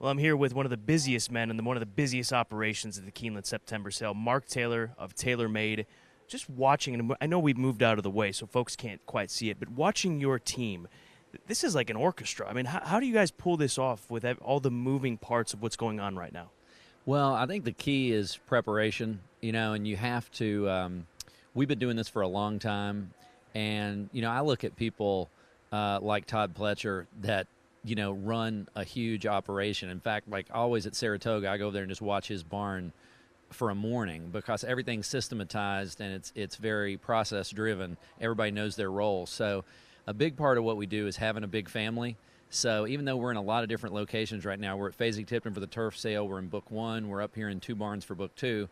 Well, I'm here with one of the busiest men and one of the busiest operations at the Keeneland September sale, Mark Taylor of TaylorMade. Just watching, and I know we've moved out of the way, so folks can't quite see it, but watching your team, this is like an orchestra. I mean, how do you guys pull this off with all the moving parts of what's going on right now? Well, I think the key is preparation, and you have to. We've been doing this for a long time, and I look at people like Todd Pletcher that run a huge operation. In fact, like always at Saratoga, I go there and just watch his barn for a morning because everything's systematized and it's very process driven. Everybody knows their role. So a big part of what we do is having a big family. So even though we're in a lot of different locations right now, we're at Fasig-Tipton for the turf sale, we're in Book 1, we're up here in Two Barns for Book 2,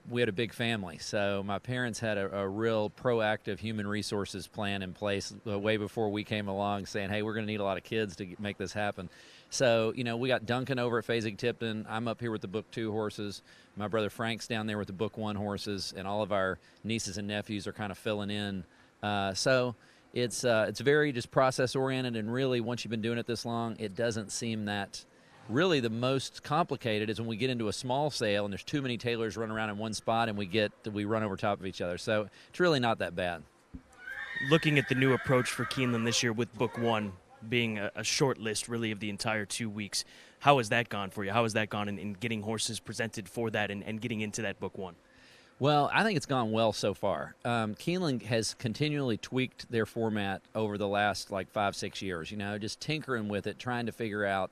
we had a big family. So my parents had a real proactive human resources plan in place way before we came along saying, hey, we're going to need a lot of kids to make this happen. So, we got Duncan over at Fasig-Tipton. I'm up here with the Book 2 horses. My brother Frank's down there with the Book 1 horses, and all of our nieces and nephews are kind of filling in. So it's very just process-oriented, and really, once you've been doing it this long, it doesn't seem that. Really, the most complicated is when we get into a small sale and there's too many tailors running around in one spot and we run over top of each other. So it's really not that bad. Looking at the new approach for Keeneland this year with Book 1 being a short list really of the entire 2 weeks, how has that gone for you? How has that gone in getting horses presented for that and getting into that Book 1? Well, I think it's gone well so far. Keeneland has continually tweaked their format over the last 5-6 years, just tinkering with it, trying to figure out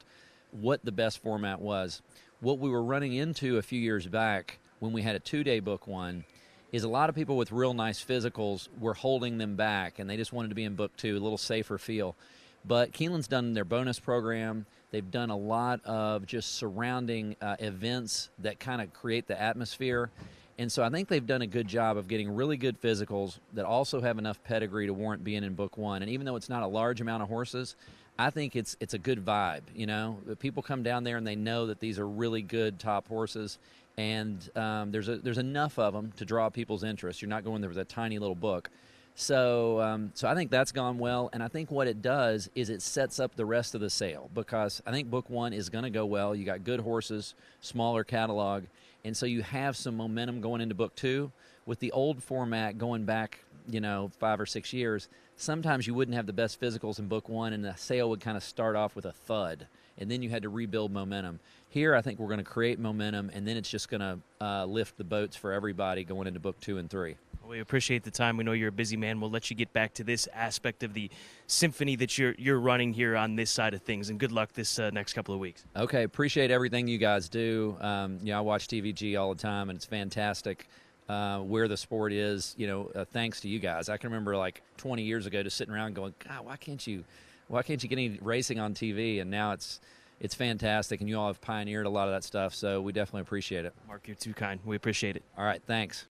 what the best format was. What we were running into a few years back when we had a 2-day Book 1 is a lot of people with real nice physicals were holding them back, and they just wanted to be in Book 2, a little safer feel. But Keeneland's done their bonus program. They've done a lot of just surrounding events that kind of create the atmosphere. And so I think they've done a good job of getting really good physicals that also have enough pedigree to warrant being in Book 1. And even though it's not a large amount of horses, I think it's a good vibe, People come down there and they know that these are really good top horses, and there's enough of them to draw people's interest. You're not going there with a tiny little book. So I think that's gone well, and I think what it does is it sets up the rest of the sale because I think Book 1 is going to go well. You got good horses, smaller catalog, and so you have some momentum going into Book 2. With the old format going back, 5 or 6 years, sometimes you wouldn't have the best physicals in Book 1, and the sale would kind of start off with a thud, and then you had to rebuild momentum. Here, I think we're going to create momentum, and then it's just going to lift the boats for everybody going into Book 2 and 3. Well, we appreciate the time. We know you're a busy man. We'll let you get back to this aspect of the symphony that you're running here on this side of things, and good luck this next couple of weeks. Okay, appreciate everything you guys do. I watch TVG all the time, and it's fantastic. Where the sport is, thanks to you guys. I can remember 20 years ago just sitting around going, God, why can't you get any racing on TV? And now it's fantastic, and you all have pioneered a lot of that stuff, so we definitely appreciate it. Mark, you're too kind. We appreciate it. All right, thanks.